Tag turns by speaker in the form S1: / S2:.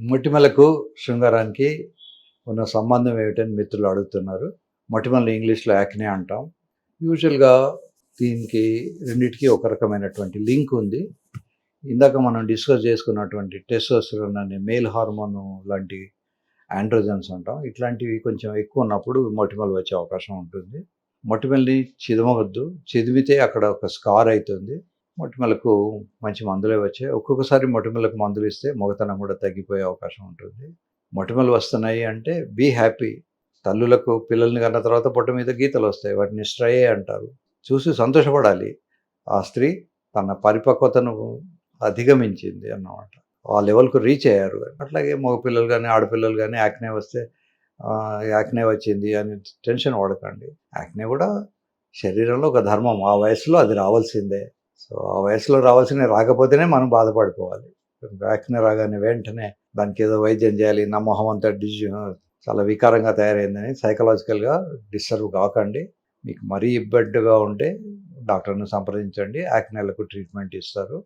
S1: మొటిమలకు శృంగారానికి ఉన్న సంబంధం ఏమిటని మిత్రులు అడుగుతున్నారు. మొటిమల్ని ఇంగ్లీష్‌లో యాక్నే అంటాం. యూజువల్‌గా దీనికి రెండిటికి ఒక రకమైనటువంటి లింక్ ఉంది. ఇందాక మనం డిస్కస్ చేసుకున్నటువంటి టెస్టోస్టెరాన్ అనే మేల్ హార్మోన్ లాంటి ఆండ్రోజన్స్ అంటాం. ఇట్లాంటివి కొంచెం ఎక్కువ ఉన్నప్పుడు మొటిమలు వచ్చే అవకాశం ఉంటుంది. మొటిమల్ని చిదమవద్దు. చిదిమితే అక్కడ ఒక స్కార్ అవుతుంది. మొటిమలకు మంచి మందులే వచ్చాయి. ఒక్కొక్కసారి మొటిమలకు మందులు ఇస్తే మొగతనం కూడా తగ్గిపోయే అవకాశం ఉంటుంది. మొటిమలు వస్తున్నాయి అంటే బీ హ్యాపీ. తల్లులకు పిల్లల్ని కన్న తర్వాత పొట్ట మీద గీతలు వస్తాయి. వాటిని స్ట్రయే అంటారు. చూసి సంతోషపడాలి. ఆ స్త్రీ తన పరిపక్వతను అధిగమించింది అన్నమాట. ఆ లెవెల్‌కు రీచ్ అయ్యారు. అట్లాగే మగపిల్లలు గానీ, ఆడపిల్లలు గానీ యాక్నే వస్తే యాక్నే వచ్చింది అని టెన్షన్ పడకండి. యాక్నే కూడా శరీరంలో ఒక ధర్మం. ఆ వయసులో అది రావాల్సిందే. సో, ఆ వయసులో రావాల్సినవి రాకపోతేనే మనం బాధపడిపోవాలి. యాక్నే రాగానే వెంటనే దానికేదో వైద్యం చేయాలి. నా మొహం అంతా చాలా వికారంగా తయారైందని సైకలాజికల్‌గా డిస్టర్బ్ కాకండి. మీకు మరీ ఇబ్బందిగా ఉంటే డాక్టర్‌ని సంప్రదించండి. యాక్నేలకు ట్రీట్మెంట్ ఇస్తారు.